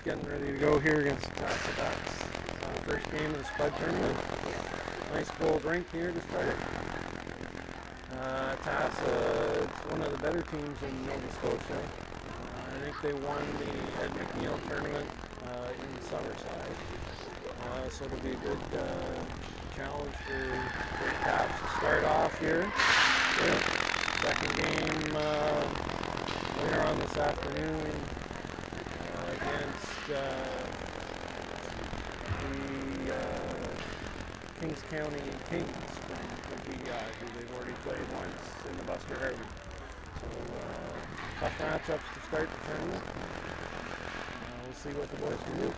getting ready to go here against the TASA Ducks. First game of the Spud tournament. Nice bold rink here to start. TASA is one of the better teams in Nova Scotia. I think they won the Ed McNeil tournament in Summerside. So it'll be a good challenge for Caps to start off here. Second game later on this afternoon against the Kings County Kings from PEI, who they've already played once in the Buster Harvey. So tough matchups to start the tournament. We'll see what the boys can do.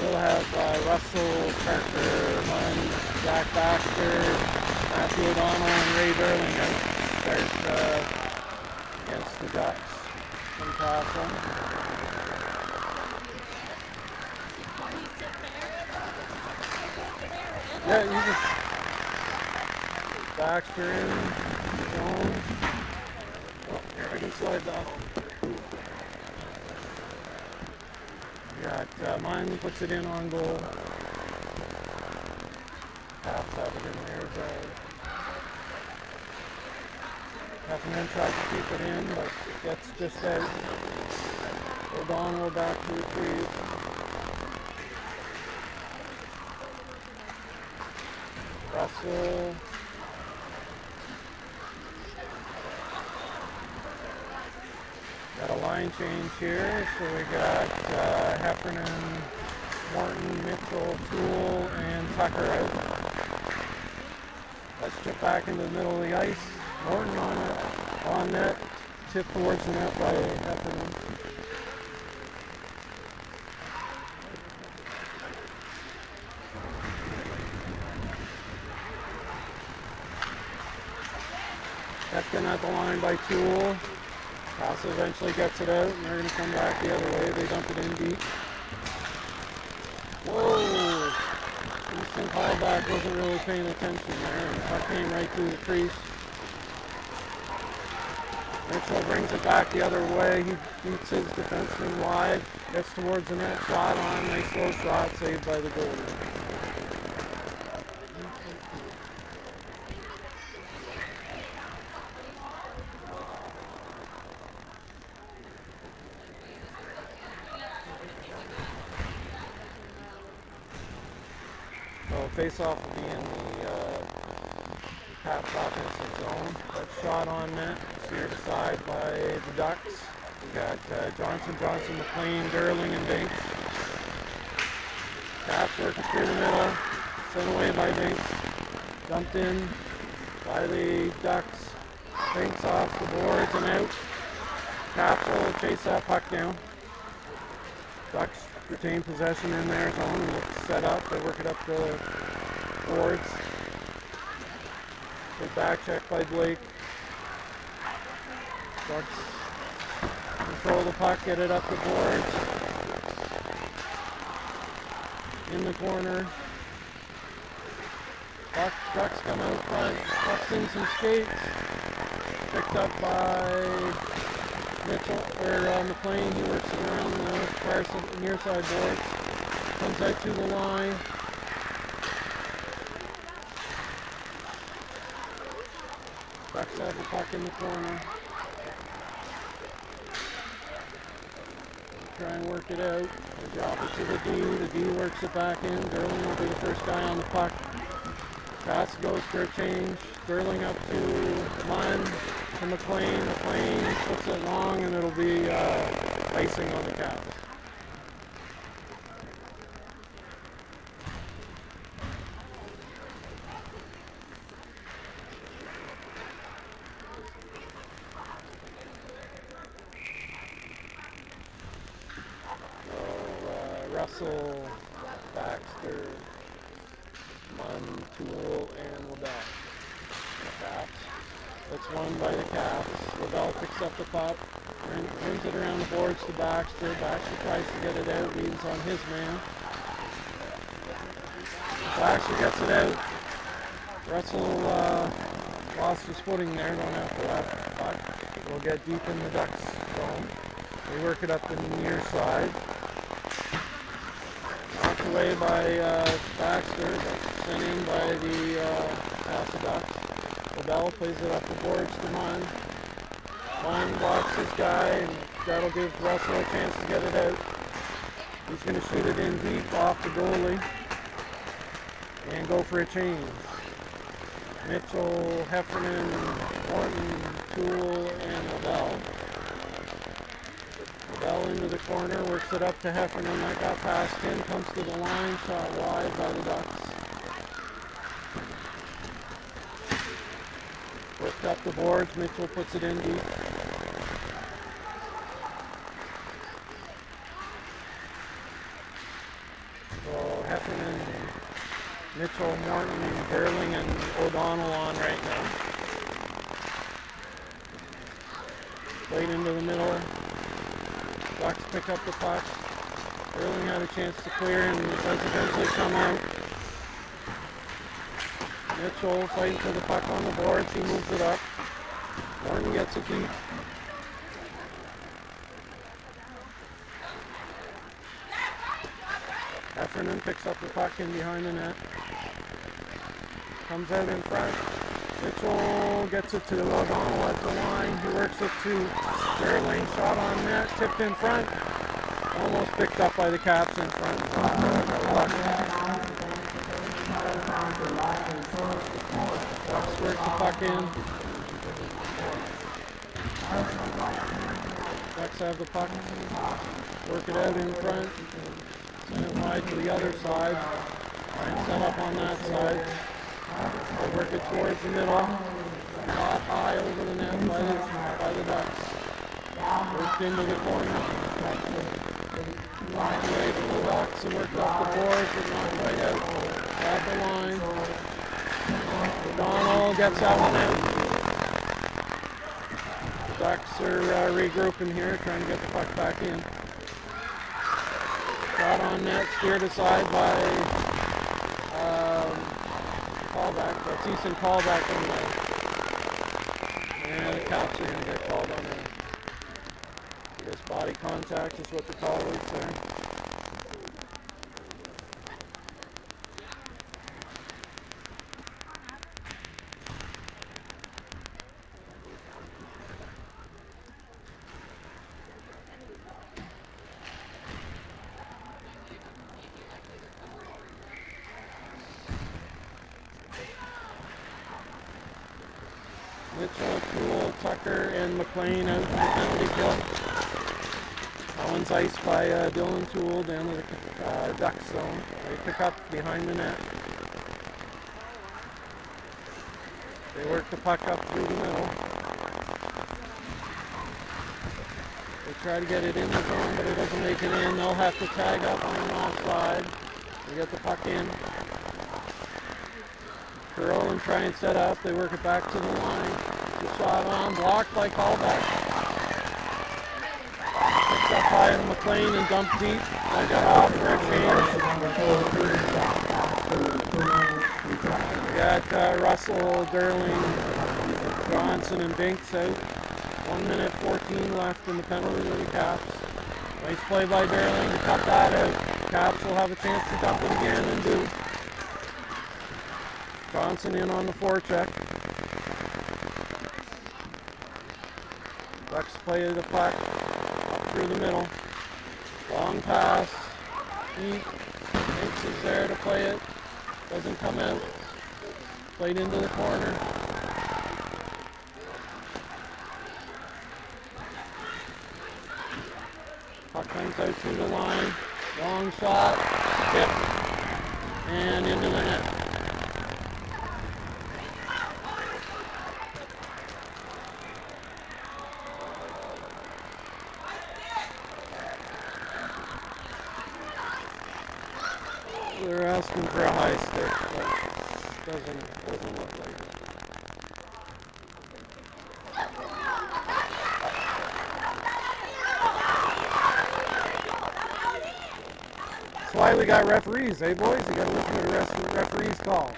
We'll have Russell, Parker, Munn, Jack Baxter, Matthew O'Donnell, and Ray Darling out to start against the Ducks from TASA. Yeah, you just Baxter in, Jones. Oh, here I can slide down. Got Munn puts it in on goal. Half have it in there. Heffernan tried to keep it in, but it gets just out. O'Donnell back to retrieve. Russell. Got a line change here, so we got Heffernan, Morton, Mitchell, Toole, and Tucker out. Let's chip back into the middle of the ice. Morton on net, tip towards the net by Heffernan. Heffernan at the line by Toole. TASA eventually gets it out, and they're going to come back the other way. They dump it in deep. Whoa! Instant callback, wasn't really paying attention there, and the puck came right through the crease. Mitchell brings it back the other way. He beats his defenseman wide, gets towards the net, shot on, nice low shot, saved by the goalie. Face-off will be in the Caps offensive zone. That shot on net, steered aside by the Ducks. We got Johnson, McLean, Derling, and Binks. Caps working through the middle, sent away by Binks. Dumped in by the Ducks. Binks off the boards and out. Caps will chase that puck down. Ducks retain possession in their zone and look set up. They work it up the boards. Good back check by Blake. Ducks control the puck, get it up the boards. In the corner. Ducks come out front. Puck's in some skates. Picked up by Mitchell, or McLean. He works around the near side boards. Comes out to the line. Ducks have the puck in the corner. Try and work it out. They drop it to the D. The D works it back in. Derling will be the first guy on the puck. Pass goes for a change. Derling up to Munn. To McLean. McLean puts it long, and it'll be icing on the Caps. Russell, Baxter, Tool and LaBelle. Caps. That's won by the Caps. LaBelle picks up the puck, brings it around the boards to Baxter. Baxter tries to get it out, leans on his man. Baxter gets it out. Russell lost his footing there, going after that puck. We'll get deep in the Ducks zone. They work it up the near side. Knocked away by Baxter, sent in by the TASA Ducks. LaBelle plays it up the boards to Munn. Munn blocks his guy, and that'll give Russell a chance to get it out. He's going to shoot it in deep off the goalie and go for a change. Mitchell, Heffernan, Morton, Tool, and LaBelle. LaBelle into the corner, works it up to Heffernan. That got past him, comes to the line, shot wide by the Ducks. Worked up the boards, Mitchell puts it in deep. So Heffernan, Mitchell, Morton, Gerling, and O'Donnell on right now. Played into the middle. Ducks pick up the puck. Gerling had a chance to clear and does eventually come out. Mitchell fighting for the puck on the boards. He moves it up. Morton gets it deep. Heffernan picks up the puck in behind the net. Comes out in front. Mitchell gets it to O'Donnell at the line. He works it to Gerling. Shot on net. Tipped in front. Almost picked up by the Caps in front. Ducks work the puck in. Ducks have the puck. Work it out in front. Send it wide to the other side. Try and set up on that side. They work it towards the middle. Shot high over the net by the Ducks. Worked into the corner. Knocked away from the Ducks and worked up the boards, but not quite out. At the line. O'Donnell gets that one out. The Ducks are regrouping here, trying to get the puck back in. Shot on net, steered aside by callback. That's Easton callback on the. And the Caps are going to get called on that. I guess body contact is what the call is there. Mitchell, Tool, Tucker, and McLean out in the penalty kill. That one's iced by Dylan Tool down to the Ducks zone. They pick up behind the net. They work the puck up through the middle. They try to get it in the zone, but it doesn't make it in. They'll have to tag up on the offside. They get the puck in. Curl and try and set up. They work it back to the line. The shot on, blocked by callback. Picks up high on McLean and dumped deep. They got off for a change. We got Russell, Gerling, Johnson, and Binks out. 1 minute 14 left in the penalty of the Caps. Nice play by Gerling to cut that out. Caps will have a chance to dump it again and do. Johnson in on the forecheck. Ducks play the puck up through the middle. Long pass. Deep. Binks is there to play it. Doesn't come out. Played into the corner. Puck comes out through the line. Long shot. Tip. And into the net. They're asking for a high stick. Doesn't look like it. That's why we got referees, eh, boys? You got to listen to the rest of the referees' call.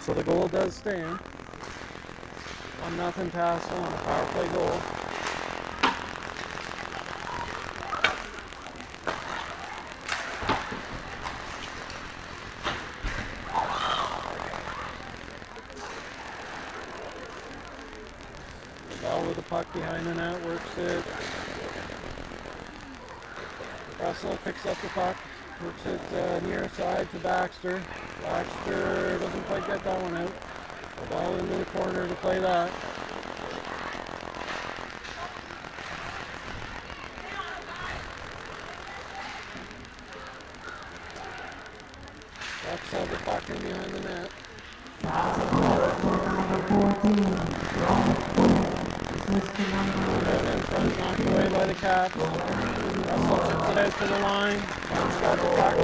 So the goal does stand. 1-0 TASA on a power play goal. Ball with the puck behind the net, works it. Russell picks up the puck, works it near side to Baxter. Baxter doesn't quite get that one out. The ball into the corner to play that. Bucks have the puck in behind the net. Out in front, knocked away by the Caps. Russell chips it out to the line. Bucks got the puck.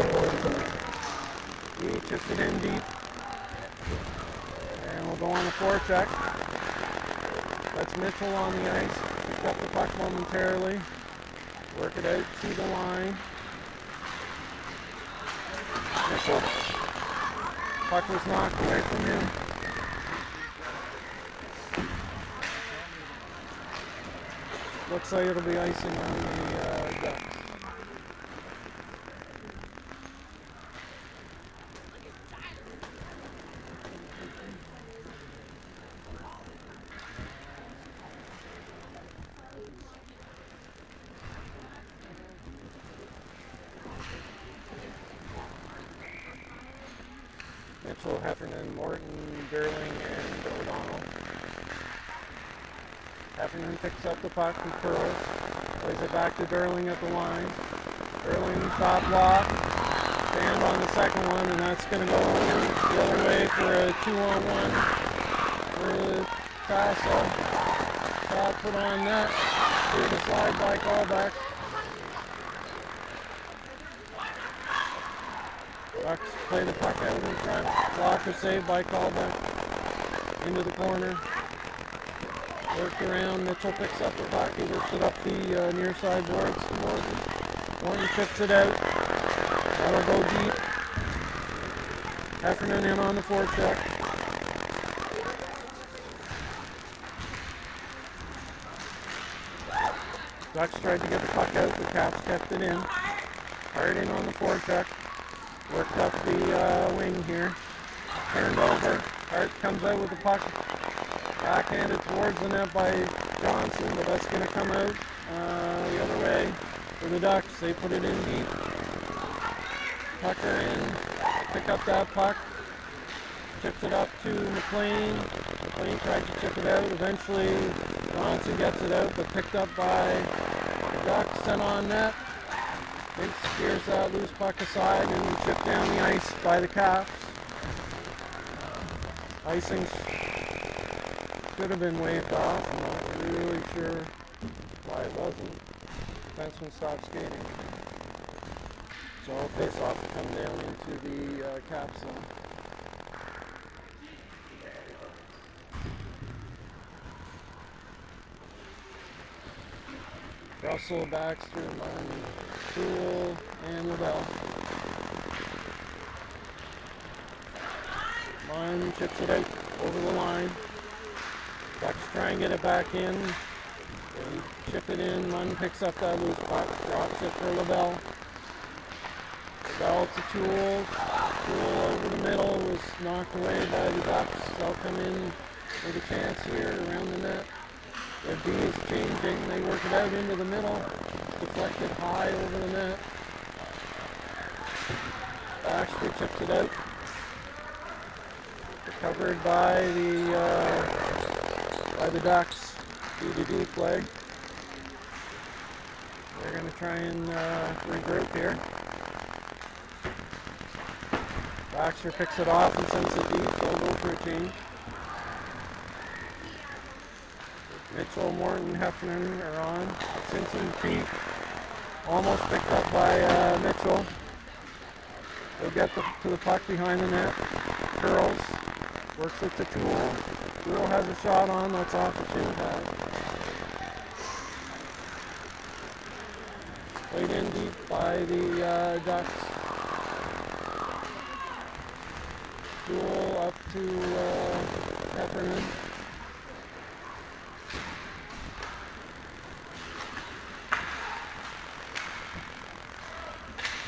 He chips it in deep. And we'll go on a forecheck. That's Mitchell on the ice. Picked up the puck momentarily. Work it out to the line. Mitchell. Puck was knocked away from him. Looks like it'll be icing on the Ducks. Mitchell, Heffernan, Morton, Derling, and O'Donnell. Heffernan picks up the puck and curls. Plays it back to Derling at the line. Derling shot block. Stand on the second one, and that's going to go the other way for a 2-on-1 for TASA. Shot put on net. Through the slide by callback. Bucks play the puck out in front. Blocker saved by callback. Into the corner. Worked around. Mitchell picks up the puck. He works it up the near side boards to Morton. Morton chips it out. That'll go deep. Heffernan in on the forecheck. Ducks tried to get the puck out. The Caps kept it in. Hard in on the forecheck. Worked up the wing here. Turned over. Hart comes out with the puck. Backhanded towards the net by Johnson, but that's going to come out the other way for the Ducks. They put it in deep. Tucker in. Pick up that puck. Chips it up to McLean. McLean tried to chip it out. Eventually Johnson gets it out, but picked up by the Ducks. Sent on net. Big steers that loose puck aside and chipped down the ice by the Caps. Icing should have been waved off. I'm not really sure why it wasn't. Defenseman stopped skating. So face off to come down into the Cap zone. Russell, Baxter, Martin, Poole, and Lavelle. Martin chips it out over the line. Ducks try and get it back in. They chip it in, Munn picks up that loose puck, drops it for LaBelle. LaBelle to Toole. Toole over the middle, was knocked away by the Ducks. They'll come in with a chance here around the net. Their D is changing, they work it out into the middle. Deflected high over the net. Baxter chips it out. Recovered by the Ducks. D play. They're going to try and regroup here. Baxter picks it off and sends it deep. They'll go for a change. Mitchell, Morton, Heffernan are on. Simpson feet. Almost picked up by Mitchell. They'll get to the puck behind the net. Curls. Works it to Toole. Toole has a shot on. That's off the shin pad. Played in deep by the Ducks. Toole up to Heffernan.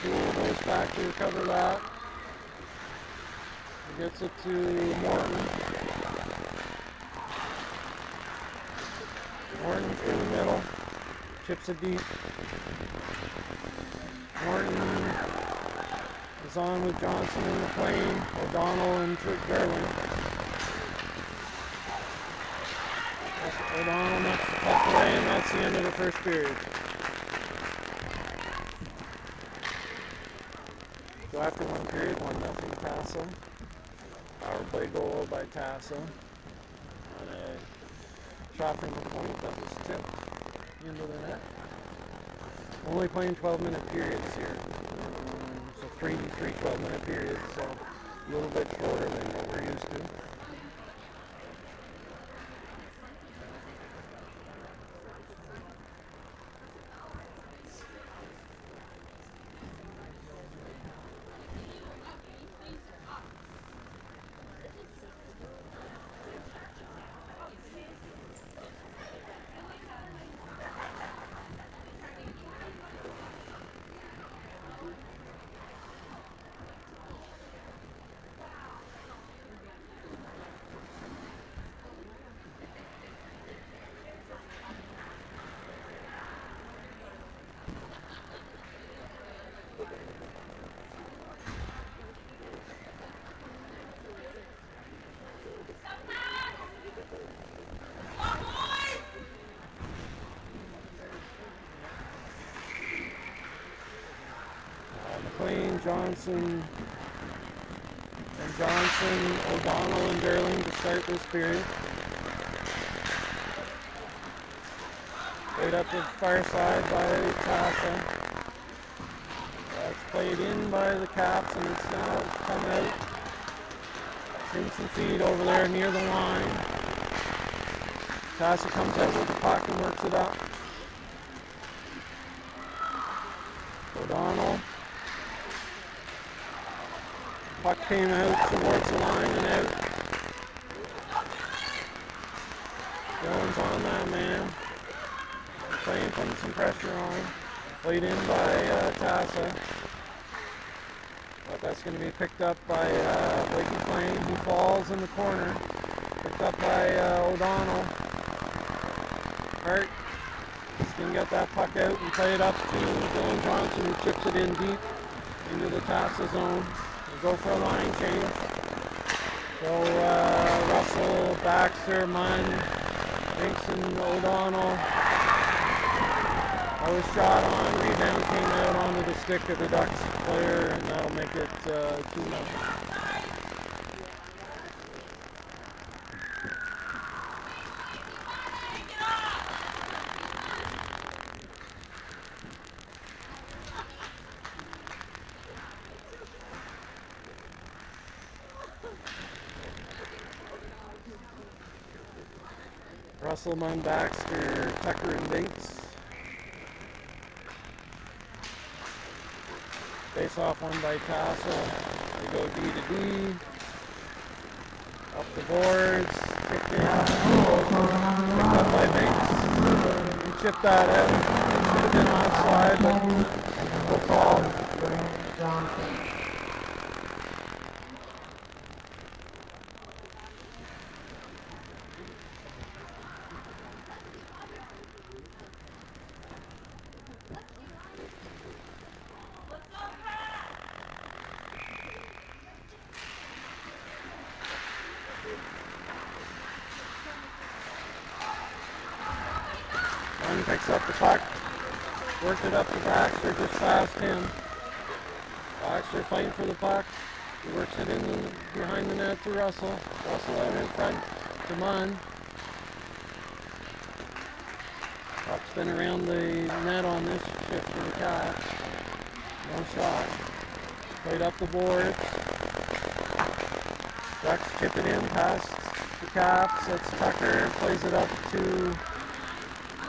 Toole goes back to recover that. He gets it to Morton. Morton through the middle. Chips it deep. Morton is on with Johnson in the plane. O'Donnell and Gerling. O'Donnell knocks the puck away, and that's the end of the first period. So after one period, 1-0 TASA. Power play goal by TASA. On a shot from the point that was tipped into the net. Only playing 12-minute periods here. So three 12-minute periods, so a little bit shorter than what we're used to. Johnson, O'Donnell, and Gerling to start this period. Played up the far side by TASA. It's played in by the Caps, and it's now come out. Simpson feed over there near the line. TASA comes out with the puck and works it up. O'Donnell. Puck came out towards the line and out. Jones on that man. Playing, putting some pressure on. Played in by TASA. But that's going to be picked up by Blakey Plain, who falls in the corner. Picked up by O'Donnell. Hart is going to get that puck out and play it up to Dylan Johnson, who chips it in deep into the TASA zone. Go for a line change. So Russell, Baxter, Munn, Dixon, O'Donnell. That was shot on. Rebound came out onto the stick of the Ducks player, and that'll make it 2-0. Russell, Munn, Baxter, Tucker, and Bates. Face off one by TASA. They go D to D. Up the boards. Kicked in. Picked up by Bates. chip that out. It should have been offside, but no call. One picks up the puck, worked it up to Baxter, just past him. Baxter fighting for the puck. He works it in behind the net to Russell. Russell out in front to Munn. Puck's been around the net on this shift for the Caps. No shot. Played up the boards. Ducks chip it in past the Caps. That's Tucker. Plays it up to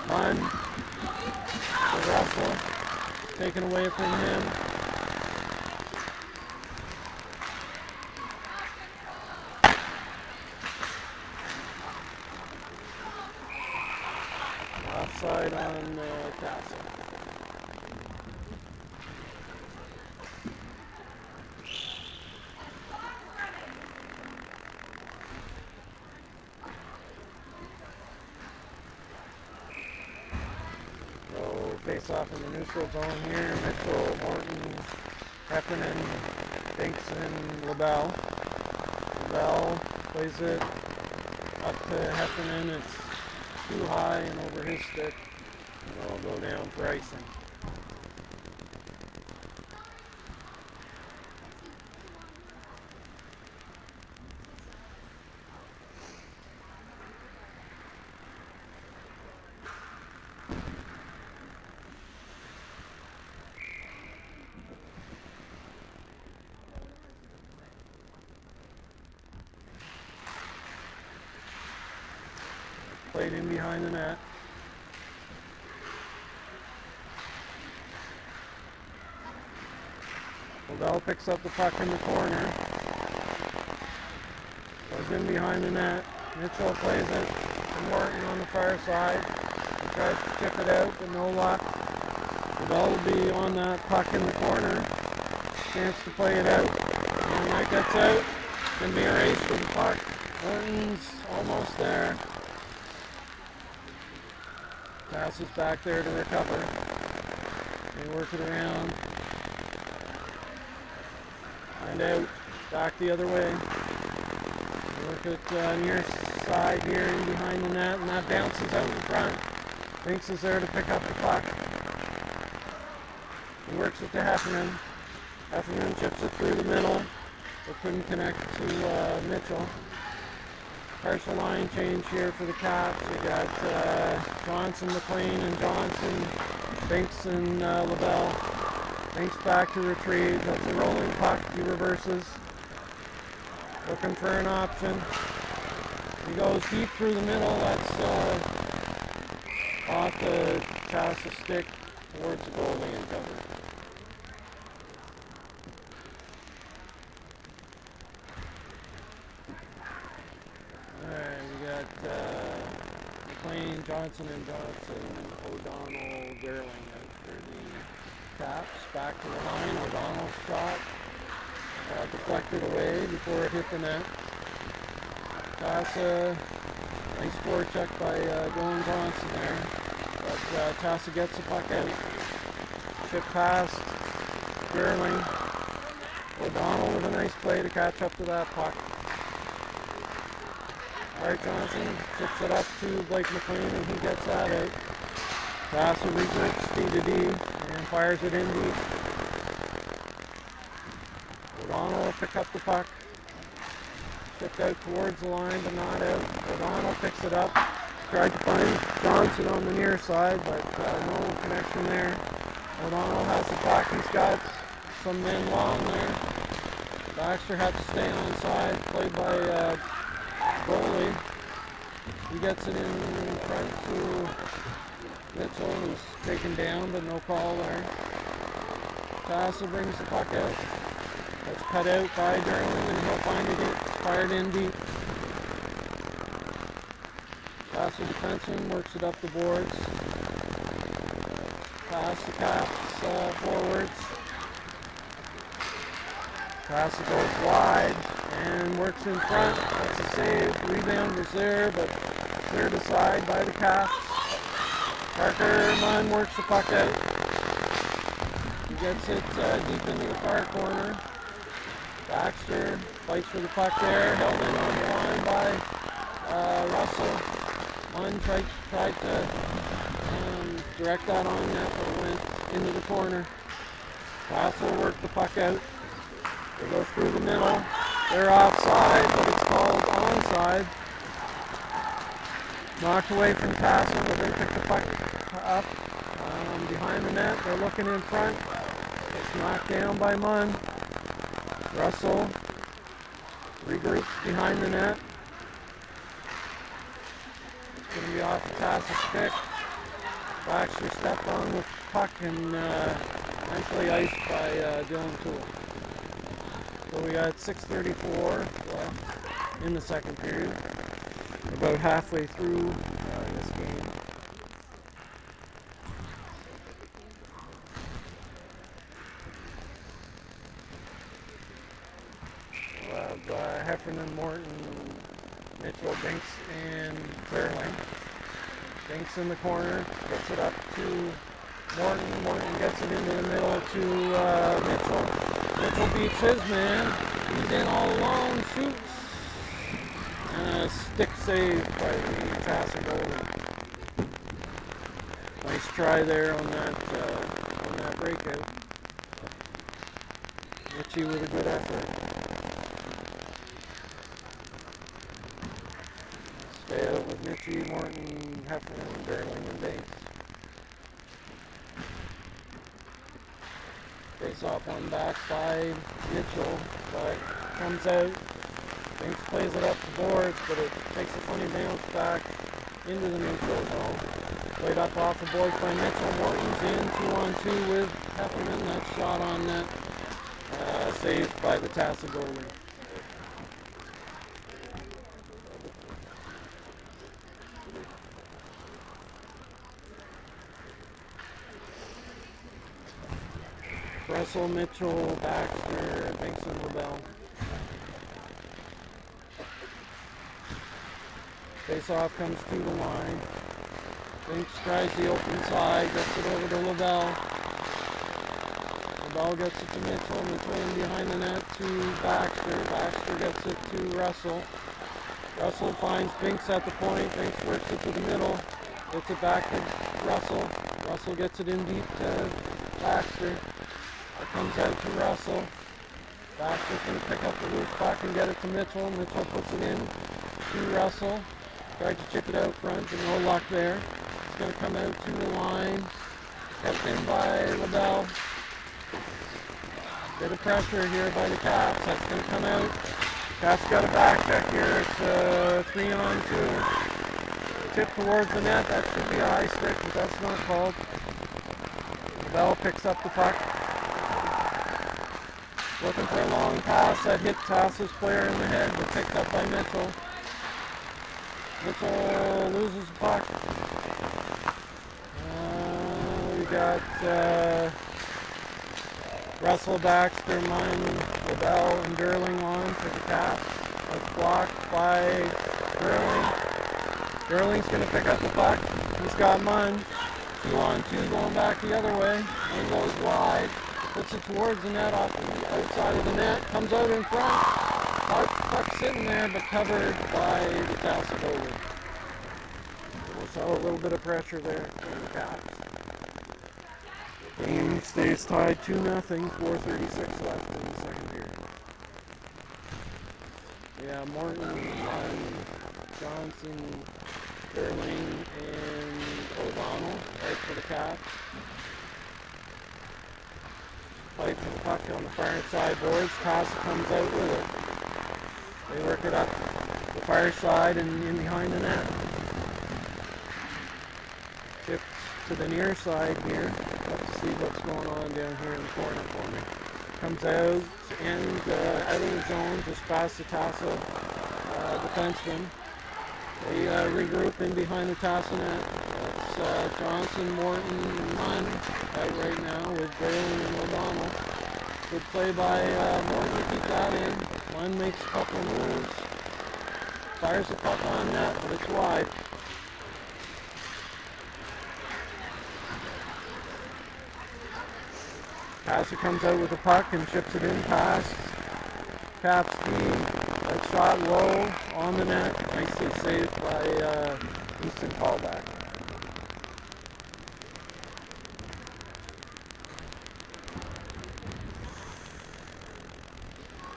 Munn. To Russell. Taken away from him. Offside on TASA. So face off in the neutral zone here. Mitchell, Morton, Heffernan, Binks, and LaBelle. LaBelle plays it up to Heffernan. It's too high and over his stick. It'll go down for icing. Played in behind the net. Odell picks up the puck in the corner. Goes in behind the net. Mitchell plays it to Morton on the far side. He tries to chip it out, but no luck. Odell will be on that puck in the corner. Chance to play it out. And that gets out. It's going to be a race for the puck. Morton's almost there. Passes back there to recover. They work it around. And out. Back the other way. They work it near side here and behind the net, and that bounces out in front. Binks is there to pick up the puck. He works it to Heffernan. Heffernan chips it through the middle, but couldn't connect to Mitchell. Partial line change here for the Caps. We got Johnson, McLean, and Johnson, Binks, and LaBelle. Binks back to retrieve. That's a rolling puck. He reverses. Looking for an option. He goes deep through the middle. That's off the TASA stick towards the goalie and cover. McLean, Johnson and Johnson, O'Donnell, Gerling out for the Caps. Back to the line. O'Donnell's shot deflected away before it hit the net. TASA, nice forecheck by Dylan Johnson there. But TASA gets the puck out. Chip past Gerling. O'Donnell with a nice play to catch up to that puck. Art Johnson chips it up to Blake McLean and he gets that out. TASA regroups D to D and fires it in deep. O'Donnell will pick up the puck. Chipped out towards the line but not out. O'Donnell picks it up. Tried to find Johnson on the near side but no connection there. O'Donnell has the puck. He's got some men long there. Baxter had to stay on side. Played by goalie. He gets it in front to Mitchell, who's taken down, but no call there. TASA brings the puck out. That's cut out by Gerling, and he'll find it fired in deep. TASA defenseman works it up the boards. pass the Caps forwards. TASA goes wide and works in front. That's a save. Rebound was there, but cleared aside by the Caps. Parker Munn works the puck out. He gets it deep into the far corner. Baxter fights for the puck there. Held in on the line by Russell. Munn tried to direct that on net, but it went into the corner. TASA worked the puck out. They go through the middle. They're offside, but it's called onside. Knocked away from TASA, but they pick the puck up behind the net. They're looking in front. It's knocked down by Munn. Russell regroups behind the net. It's going to be off the TASA stick. Baxter stepped on the puck and eventually iced by Dylan Toole. So we got 6:34 left in the second period. About halfway through this game. We'll have Heffernan, Morton, Mitchell, Binks, and Clearling. Binks in the corner, gets it up to Morton. Morton gets it into the middle to Mitchell. Mitchell beats his man. He's in all alone, shoots. And a stick save by the TASA goalie. Nice try there on that breakout. Mitchie with a good effort. Stay out with Mitchie, Morton, Heffernan, Darling, and Bates. Face off one back by Mitchell, but comes out. Binks plays it up the boards, but it takes a funny bounce back into the neutral zone. Played up off the boards by Mitchell. Morton's in 2-on-2 with Heffernan. That shot on net, saved by the TASA goalie. Russell, Mitchell, Baxter, Binks, and LaBelle. Face-off comes to the line. Binks tries the open side, gets it over to LaBelle. LaBelle gets it to Mitchell. Mitchell in behind the net to Baxter. Baxter gets it to Russell. Russell finds Binks at the point. Binks works it to the middle. Gets it back to Russell. Russell gets it in deep to Baxter. It comes out to Russell. Baxter's going to pick up the loose puck and get it to Mitchell. Mitchell puts it in to Russell. Tried to chip it out front, but no luck there. It's going to come out to the line. Kept in by LaBelle. Bit of pressure here by the Caps. That's going to come out. Caps got a back check here. It's 3-on-2. Tip towards the net. That should be a high stick, but that's not called. LaBelle picks up the puck. Looking for a long pass that hit TASA's player in the head, but picked up by Mitchell. Mitchell loses the puck. We got Russell, Baxter, Munn, LaBelle, and Derling on for the Caps. That's blocked by Derling. Derling's going to pick up the puck. He's got Munn. 2-on-2 going back the other way. Munn goes wide. Puts it towards the net off the outside of the net. Comes out in front. Puck sitting there, but covered by the TASA goalie. So a little bit of pressure there from the Caps. Game stays tied 2-0. 4:36 left in the second period. Yeah, Morton, Johnson, Derling, and O'Donnell right for the Caps. Fight for the puck on the far side boards. TASA comes out with it. They work it up the far side and in behind the net. Chips to the near side here. Let's see what's going on down here in the corner for me. Comes out and out of the zone, just past the TASA defenseman. They regroup in behind the TASA net. That's Johnson, Morton, and Munn out right now with Darling and O'Donnell. Good play by Morton to keep that in. Munn makes a couple moves. Fires the puck on net, but it's wide. TASA comes out with the puck and chips it in past Kapski. That shot low on the net. Nicely saved by Easton Callback.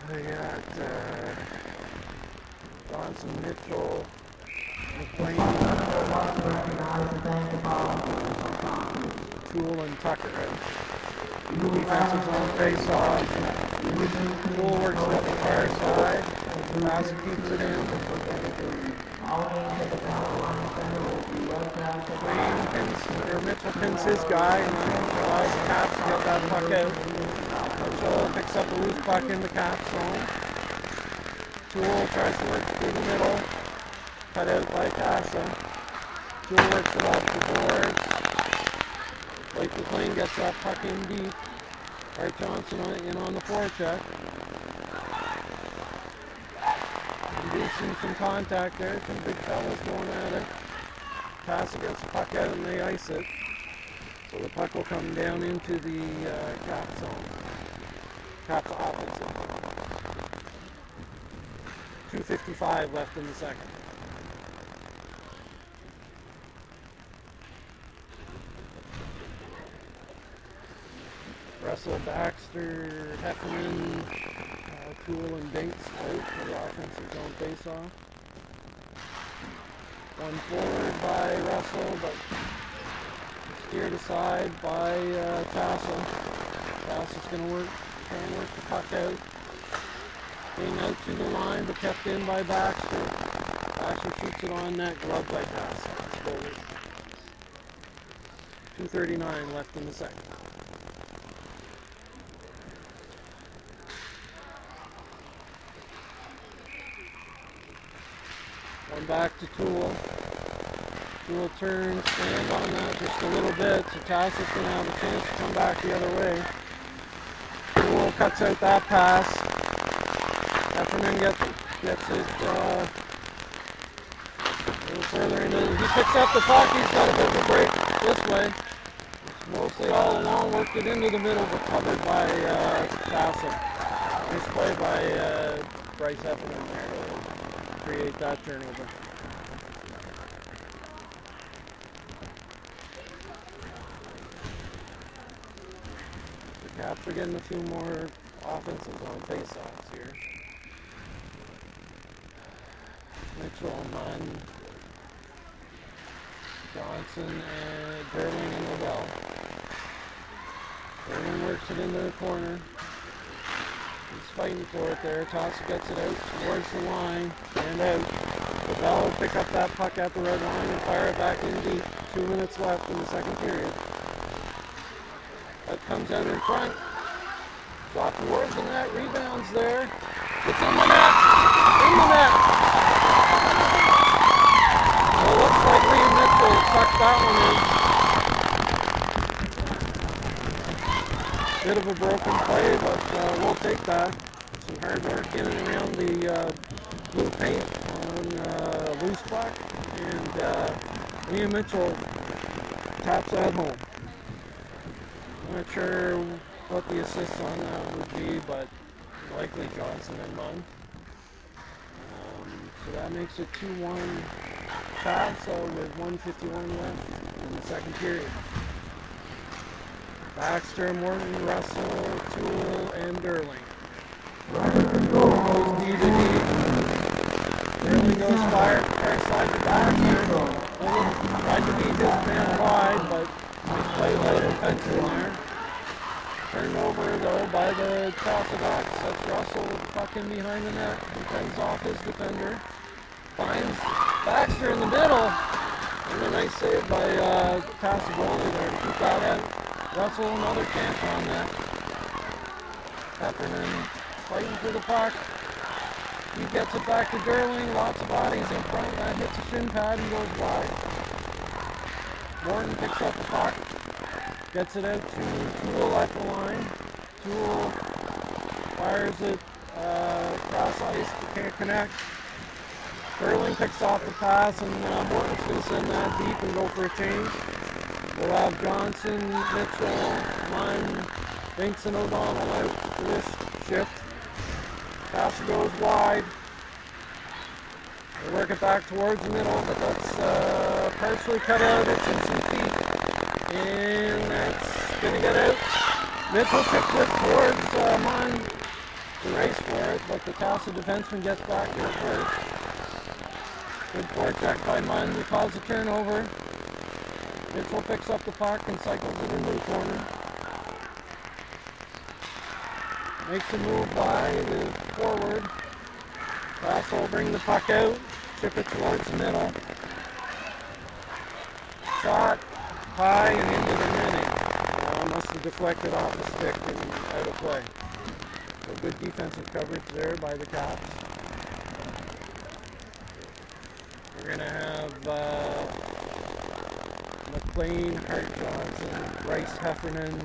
They got Johnson, Mitchell, McLean, Tool, and Tucker. Defensive zone face-off. Tool works it up the far side. TASA keeps it in. Mitchell pins his guy and allows the Caps to get that puck out. Mitchell picks up the loose puck in the Caps zone. Tool tries to work through the middle. Cut out by TASA. Tool works it off the boards. Blake McLean gets that puck in deep. Art Johnson in on the forecheck. Inducing some contact there. Some big fellas going at it. TASA gets the puck out and they ice it. So the puck will come down into the Cap zone. Cap's offense zone. 2:55 left in the second. Russell, Baxter, Heffernan, Tool, and Dinks out for the offensive zone face-off. One forward by Russell, but steered aside by TASA. TASA's going to try and work the puck out. Being out to the line, but kept in by Baxter. Baxter shoots it on net, gloved by TASA. 2:39 left in the second. One back to Tool. Tool turns, stand on that just a little bit, so TASA's going to have a chance to come back the other way. Tool cuts out that pass. Heffernan gets it a little further into it. He picks up the puck, he's got a bit of a break this way. It's mostly all along, worked it into the middle, but covered by TASA. Nice play by Bryce Heffernan there to create that turnover. The Caps are getting a few more offensive zone face-offs here. Mitchell, Munn, Johnson, and Darling and Novell. Darling works it into the corner. He's fighting for it there. TASA gets it out towards the line and out. Novell will pick up that puck at the red line and fire it back in deep. 2 minutes left in the second period. That comes out in front. Shot towards the net. Rebounds there. It's in the net. In the net. Well, it looks like Lee Mitchell tucked that one in. Bit of a broken play, but we'll take that. Some hard work in and around the blue paint on loose puck. And Lee Mitchell taps at home. I'm not sure what the assist on that would be, but likely Johnson and Munn. So that makes it 2-1 TASA with 1:51 left in the second period. Baxter, Morton, Russell, Tool, and Darling. Goes D to D. Darling goes far side to Baxter. Tried to beat his man wide, but nice play by the defenseman there. Turned over though by the TASA backs. That's Russell with the puck in behind the net. He fends off his defender. Finds Baxter in the middle. And a nice save by TASA goalie there to keep that out. Russell another chance on that. Heffernan fighting for the puck. He gets it back to Darling. Lots of bodies in front. That hits a shin pad and goes wide. Morton picks up the puck, gets it out to Toole at the line. Toole fires it across ice, can't connect. Curling picks off the pass, and Morton's going to send that deep and go for a change. We'll have Johnson, Mitchell, Munn, Binks, and O'Donnell out for this shift. TASA goes wide. They work it back towards the middle, but that's partially cut out. It's in some feet, and that's going to get out. Mitchell tips it towards Munn to race for it, but the TASA defenseman gets back there first. Good forecheck by Munn, who calls a turnover. Mitchell picks up the puck and cycles it into the corner. Makes a move by the forward. TASA will bring the puck out, chip it towards the middle. Shot high and into the netting. Must have deflected off the stick and out of play. So good defensive coverage there by the Caps. We're going to have McLean, Hart Johnson, Bryce Heffernan,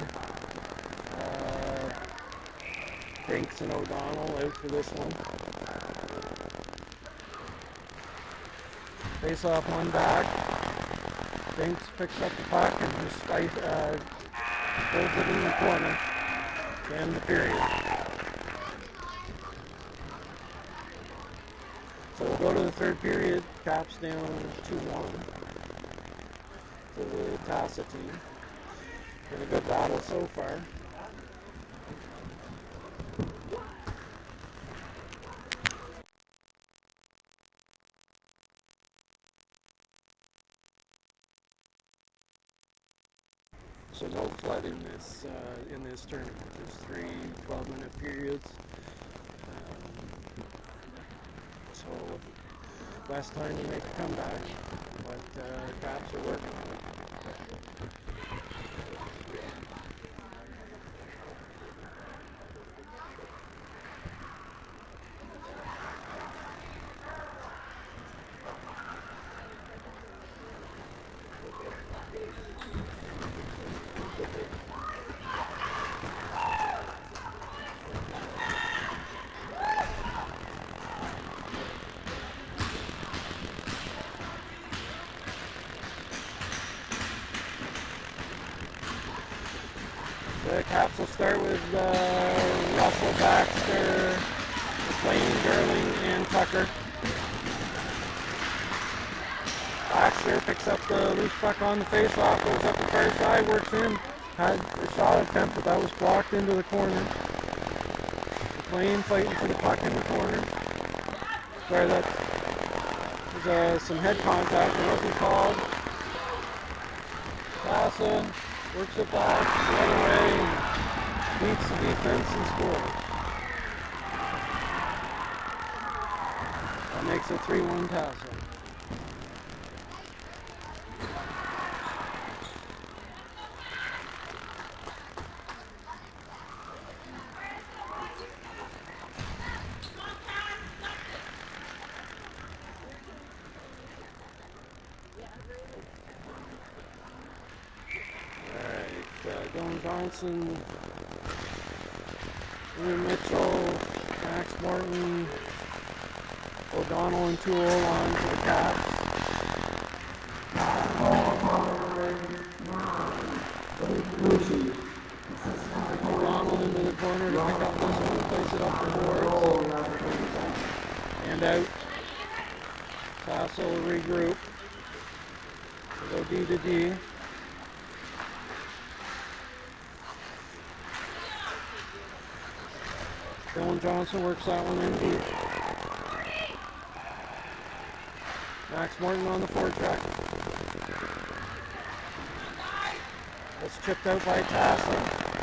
Binks, and O'Donnell out for this one. Face off one back. Binks picks up the puck and just pulls it in the corner to end the period. So we'll go to the third period. Caps down 2-1 to the TASA team. Been a good battle so far. So no flood in this tournament. There's 3 12-minute periods. So last time you make a comeback, but Caps are working on it. The Caps will start with Russell, Baxter, McLean, Gerling, and Tucker. Baxter picks up the loose puck on the face-off, goes up the far side, works in, had a shot attempt, but that was blocked into the corner. McLean fighting for the puck in the corner. Sorry, that was some head contact that wasn't called. TASA works it back the other way and beats the defense and scores. That makes it 3-1 TASA. Dylan Johnson, Ian Mitchell, Max Martin, O'Donnell, and Toole on to the Caps. O'Donnell into the corner to pick up this one, place it up the boards, and out. TASA will regroup. We'll go D to D. Dylan Johnson works that one in deep. Max Martin on the forecheck. That's chipped out by TASA.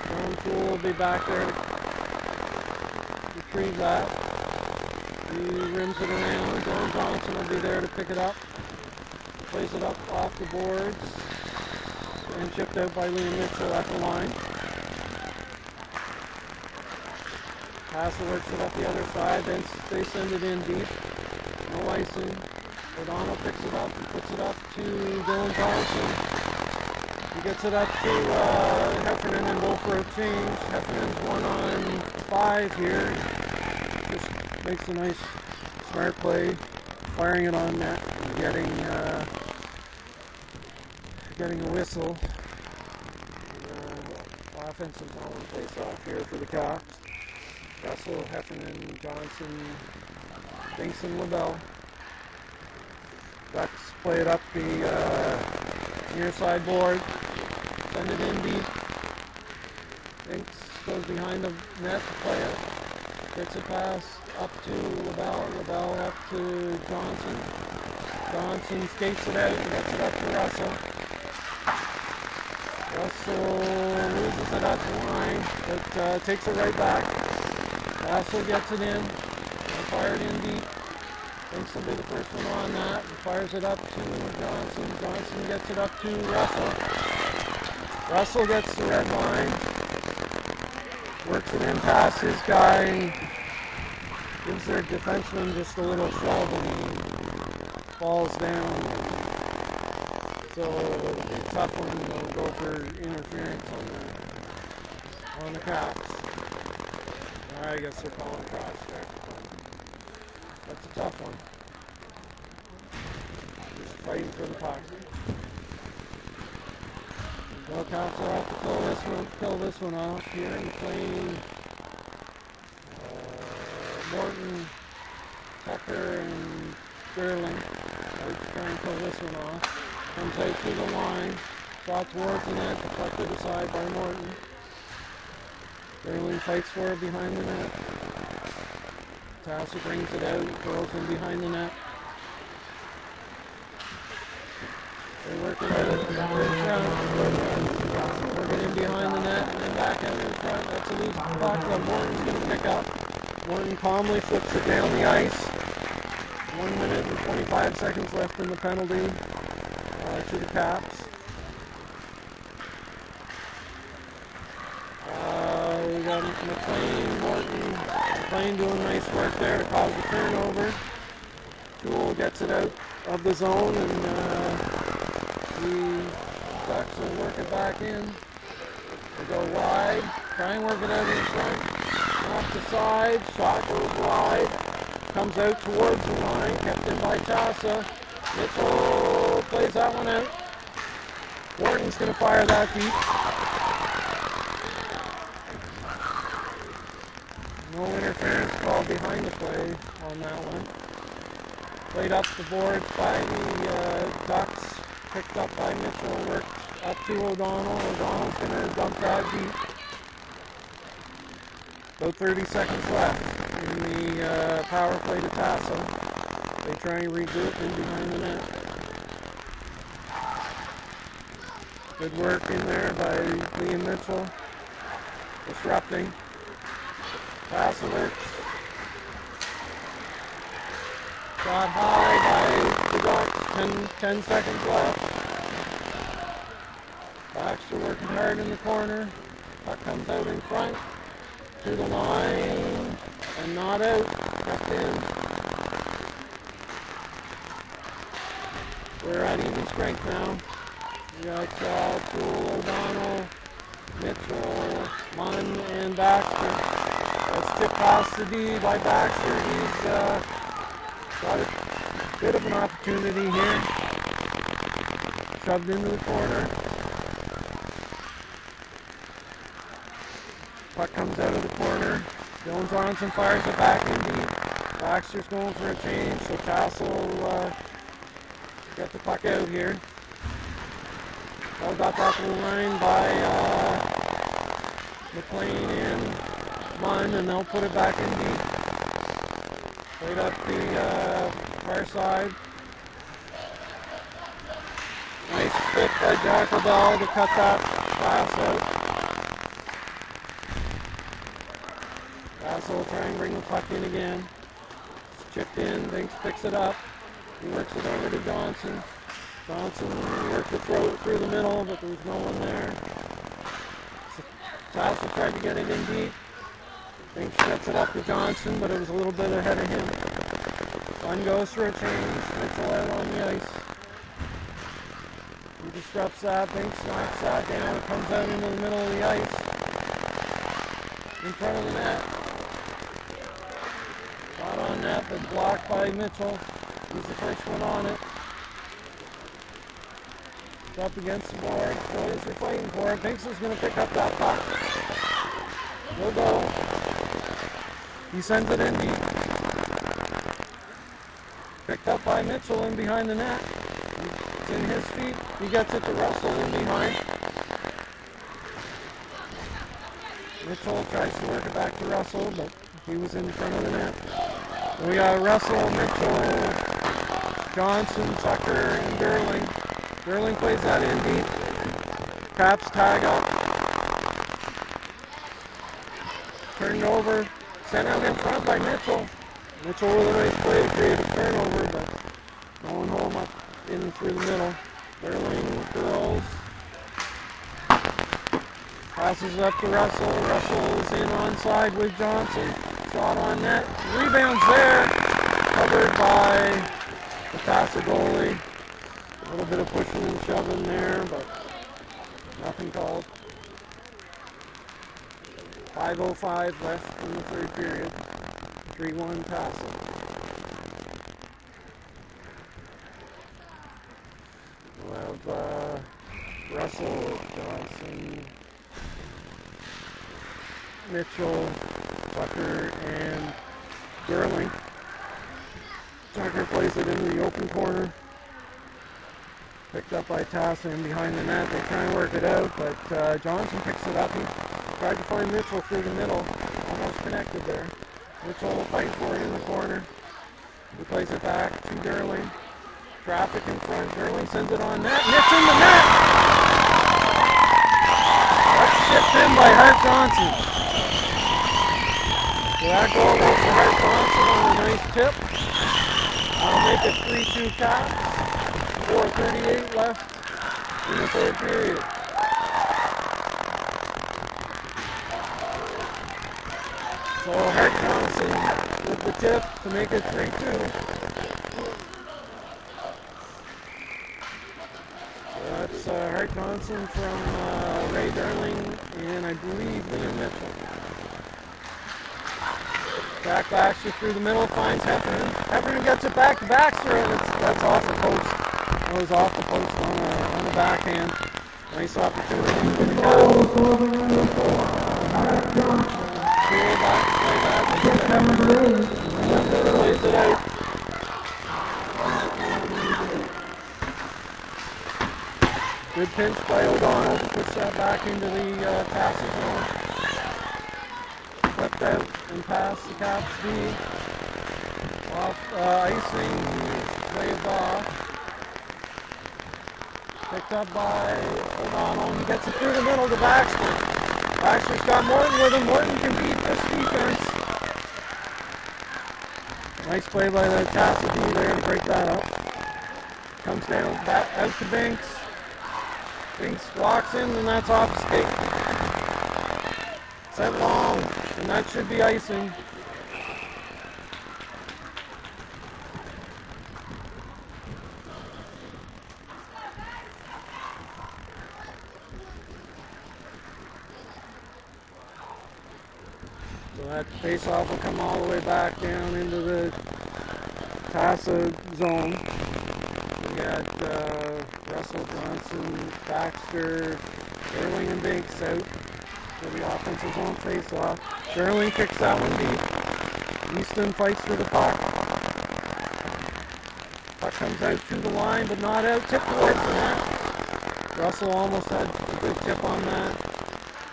John Toole will be back there to retrieve that. He rims it around. Dylan Johnson will be there to pick it up. Plays it up off the boards. And chipped out by Liam Mitchell at the line. TASA works it up the other side, then they send it in deep. No icing. O'Donnell picks it up and puts it up to Dylan Johnson. He gets it up to Heffernan and go for a change. Heffernan's 1 on 5 here. Just makes a nice, smart play, firing it on net, and getting a whistle. Offensive zone face off here for the Caps. Russell, Heffernan, Johnson, Dingson, LaBelle. Ducks play it up the near side board. Send it in deep. Dinks goes behind the net to play it. Gets a pass up to LaBelle. LaBelle up to Johnson. Johnson skates it out and gets it up to Russell. Russell loses it at the line, but takes it right back. Russell gets it in. Fired in deep. Dinks will be the first one on that. Fires it up to Johnson. Johnson gets it up to Russell. Russell gets the red line. Works it in past his guy. Gives their defenseman just a little shove and he falls down. So it's a tough one to go for interference on the Caps. I guess they're calling cross check. That's a tough one. Just fighting for the puck. Well, Caps will have to kill this one off here and playing Morton, Tucker, and Sterling. Let's try and kill this one off. Comes out to the line. Shot towards the net, deflected aside by Morton. Sterling fights for it behind the net. TASA brings it out, throws him behind the net. They work it out at the front. Work it in behind the net and then back out in front. That's a loose puck that Morton's going to pick up. Morton calmly flips it down the ice. 1 minute and 25 seconds left in the penalty to the Caps. We got McLean, Morton. McLean doing nice work there to cause the turnover. Jewell gets it out of the zone and the Ducks will work it back in. They go wide, try and work it out in front. Off the side, shot goes wide. Comes out towards the line, kept in by TASA. Mitchell plays that one out. Morton's going to fire that deep. No interference called behind the play on that one. Played up the board by the Ducks. Picked up by Mitchell. Worked up to O'Donnell. O'Donnell's going to dump that deep. About 30 seconds left in the power play to TASA. They try and regroup in behind the net. Good work in there by Liam Mitchell. Disrupting. TASA works. Shot high by the Ducks. 10 seconds left. Baxter working hard in the corner. Puck comes out in front. To the line. And not out. Kept in. We're at even strength now. We got Jewell, O'Donnell, Mitchell, Munn, and Baxter. Let's tip past the D by Baxter. He's got a bit of an opportunity here. Shoved into the corner. Puck comes out of the corner. Dylan Johnson fires it back in deep. Baxter's going for a change, so TASA will get the puck out here. Well, got that to the line by McLean and Munn, and they'll put it back in deep. Played up the far side. Nice fit by Jack LaBelle to cut that pass out. TASA will try and bring the puck in again. It's chipped in, Dinks picks it up. He works it over to Johnson. Johnson worked to throw it through the middle, but there was no one there. TASA tried to get it in deep. Dinks gets it up to Johnson, but it was a little bit ahead of him. One goes for a change. Mitchell out on the ice. He disrupts that, Binks knocks that down, it comes out into the middle of the ice, in front of the net. Shot on net, but blocked by Mitchell. He's the first one on it. It's up against the board, boys are fighting for it. Binks is going to pick up that puck. He'll go. He sends it in deep. Picked up by Mitchell in behind the net. It's in his feet. He gets it to Russell in behind. Mitchell tries to work it back to Russell, but he was in front of the net. And we got Russell, Mitchell, Johnson, Tucker, and Derling. Derling plays that in deep. Caps tag up. Turned over. Sent out in front by Mitchell. Mitchell with a nice play to create a turnover, but going home up in through the middle. Derling curls. Passes it up to Russell. Russell is in onside with Johnson. Shot on net. Rebounds there. Covered by the TASA goalie. A little bit of pushing and shoving there, but nothing called. 5:05 left in the third period. 3-1 TASA. We'll have Russell, Johnson, Mitchell, Tucker, and Derling. Tucker plays it into the open corner. Picked up by TASA and behind the net. They try and work it out, but Johnson picks it up. He tried to find Mitchell through the middle. Almost connected there. Mitchell will fight for it in the corner. He plays it back to Derling. Traffic in front. Derling sends it on net. It's in the net! That's shipped in by Hart Johnson. So that goal goes to Hart Johnson on a nice tip. That'll make it 3-2 Caps. 4:38 left in the third period. So Hart Johnson with the tip to make it 3-2. So that's Hart Johnson from Ray Derling and I believe Liam Mitchell. Jack Baxter through the middle, finds Heffernan. Heffernan gets it back to Baxter, and that's off the post. That was off the post on the backhand. Nice opportunity for the Caps. Plays it out. Good pinch by O'Donnell to push that back into the TASA zone. Flipped out and past the Caps D. Off icing, waved off. Picked up by O'Donnell. He gets it through the middle to Baxter. Baxter's got Morton with him. Morton can beat this defense. Nice play by the TASA D there to break that up. Comes down, back out to Binks. Binks walks in, and that's off the skate. Set long, and that should be icing. So that face-off will come all the way back down into the TASA zone. We got Russell, Johnson, Baxter, Derling, and Binks out for the offensive zone face-off. Derling kicks that one deep. Easton fights for the puck. Puck comes out to the line, but not out. Tip towards the net. Russell almost had a good tip on that.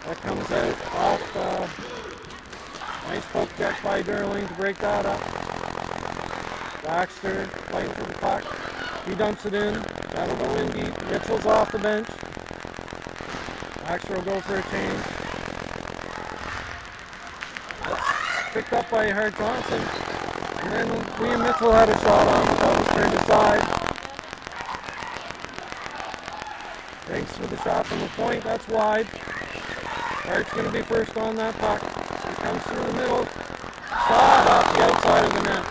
That comes out off. Nice poke check by Derling to break that up. Baxter fighting for the puck. He dumps it in. That'll go in deep. Mitchell's off the bench. Baxter will go for a change. That's picked up by Hart Johnson. And then Liam Mitchell had a shot on it that was turned aside. Thanks for the shot from the point. That's wide. Hart's going to be first on that puck. He comes through the middle. Shot off the outside of the net.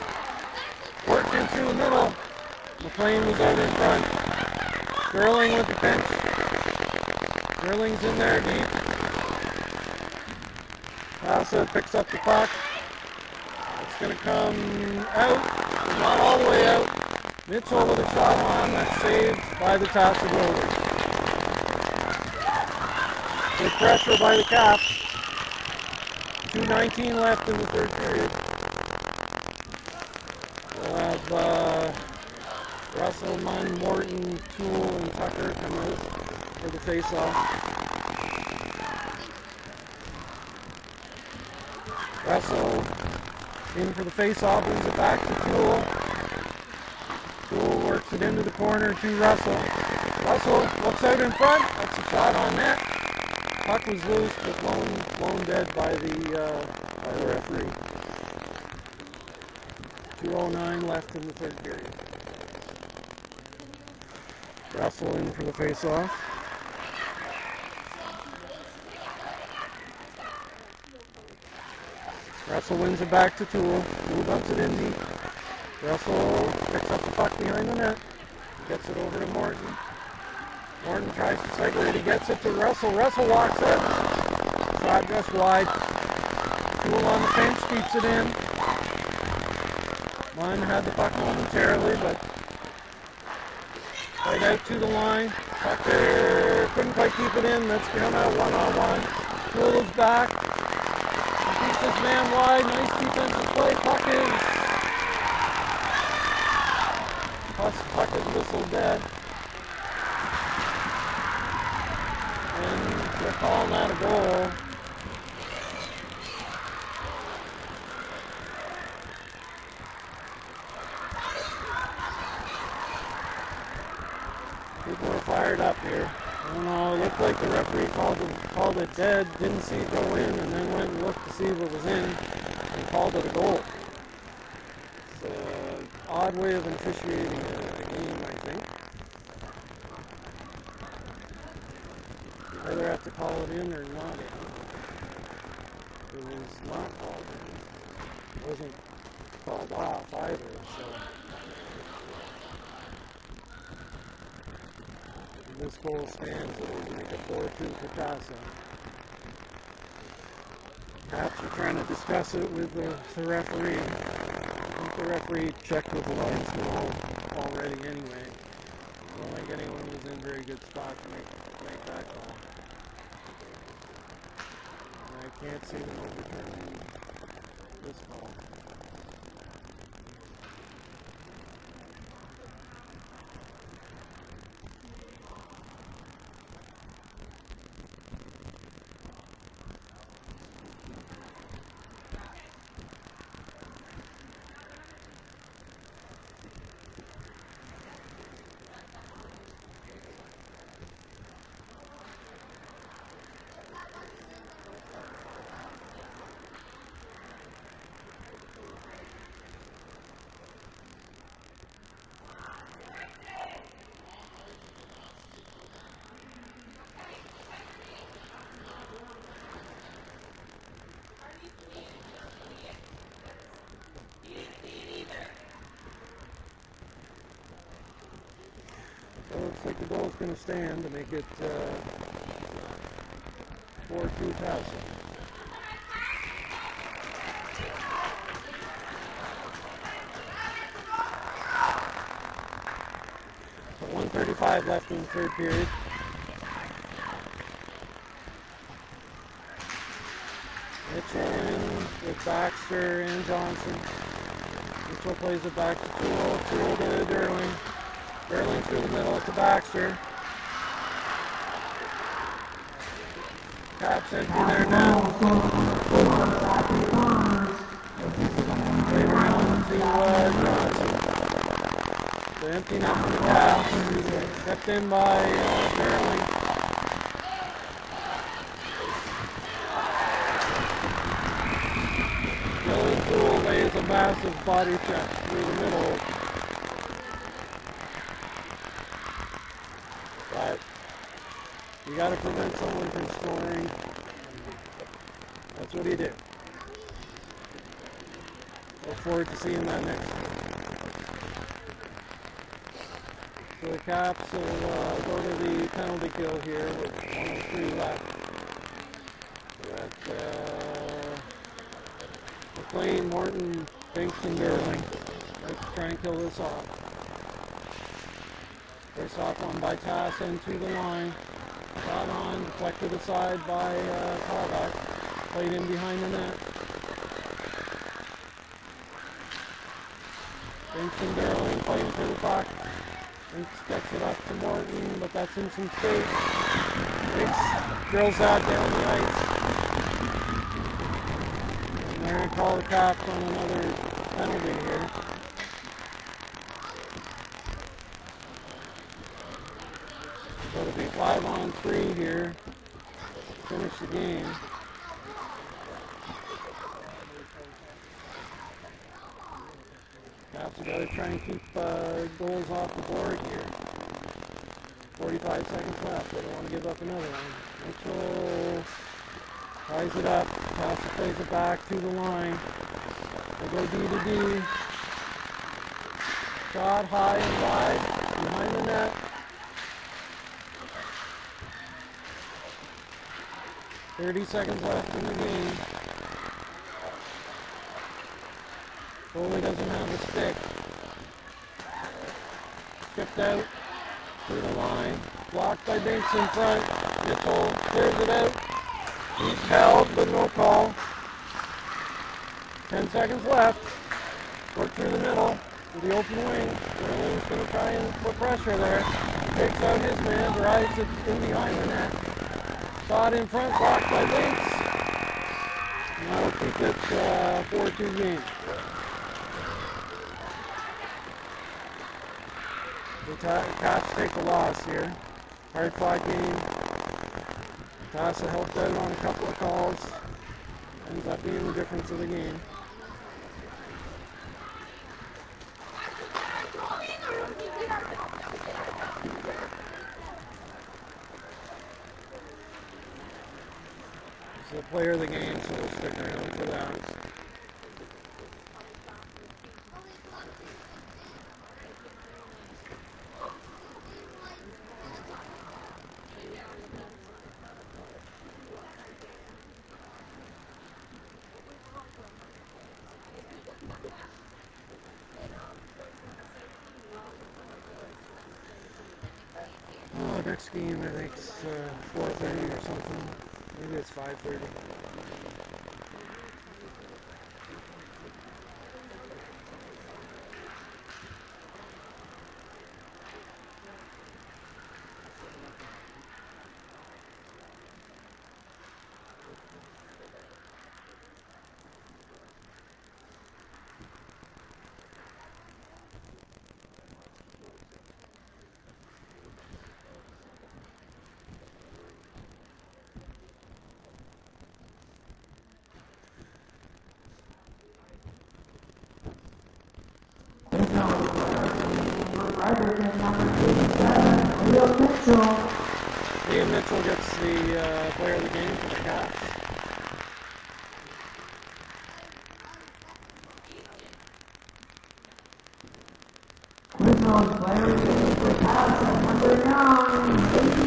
Worked in through the middle. McLean was out in front. Sterling with the pinch. Sterling's in there deep. TASA picks up the puck. It's going to come out. Not all the way out. Mitchell with a shot on. That's saved by the TASA goalie. Good pressure by the Caps. 2:19 left in the third period. We'll have Russell, Munn, Morton, Toole, and Tucker come out for the face-off. Russell in for the face-off, moves it back to Toole. Toole works it into the corner to Russell. Russell looks out in front. That's a shot on net. Puck was loose, but blown dead by the referee. 2:09 left in the third period. Russell in for the face-off. Russell wins it back to Toole. Toole dumps it in deep. Russell picks up the puck behind the net. Gets it over to Morton. Morton tries to cycle it. He gets it to Russell. Russell walks it. Shot just wide. Toole on the pinch keeps it in. Munn had the puck momentarily, but right out to the line. Tucker couldn't quite keep it in. That's come out one-on-one. Toole is back. He keeps his man wide. Nice defensive play. Puck is whistled dead. And they're calling that a goal. People are fired up here. I don't know, it looked like the referee called it dead, didn't see it go in, and then went and looked to see what was in, and called it a goal. It's an odd way of officiating a game, I think. You either have to call it in or not in. It was not called in. It wasn't called off either, so... This goal stands, it will make a 4-2 for TASA. Caps are trying to discuss it with the referee. I think the referee checked with the linesman already anyway. I don't think anyone was in very good spot to make that call. And I can't see them overturning this call. So it looks like the goal's going to stand to make it 4-2 TASA. So 1:35 left in the third period. Mitchell in with Baxter and Johnson. Mitchell plays it back to Toole. Toole to Derling. Derling through the middle to Baxter. Caps empty there now. Right around to Johnson. The empty net for the Caps. Kept in by Derling. Dylan Toole lays a massive body check through the middle. But you got to prevent someone from scoring. That's what he did. Look forward to seeing that next time. So the Caps will go to the penalty kill here with 1:03 left. McLean, Morton, Binks, and Gerling. Let's try and kill this off. First off one by TASA into the line. Shot on, deflected aside by Callback. Played in behind the net. Binks and Gerling fighting for the puck. Binks gets it up to Morton, but that's in some space. Binks drills that down the ice. And they're going to call the Caps on another penalty here. So it'll be 5-on-3 here to finish the game. Caps have got to try and keep goals off the board here. 45 seconds left. They don't want to give up another one. Mitchell ties it up. TASA plays it back to the line. They go D to D. Shot high and wide behind the net. .30 seconds left in the game. Goalie doesn't have a stick. Stripped out through the line. Blocked by Binks in front. Mitchell clears it out. He's held, but no call. 10 seconds left. Work through the middle to the open wing. Gerling's going to try and put pressure there. Takes out his man, drives it in behind the net. Shot in front, blocked by Binks. And that'll keep it 4-2 game. The Caps take a loss here. Hard fought game. TASA helped out on a couple of calls. Ends up being the difference of the game. It's the player of the game, so we'll stick around for that. Next game, I think it's 4:30 or something. Maybe it's 5:30. Liam Mitchell gets the player of the game for the Caps. Mitchell, player of the game for the Caps at number 9.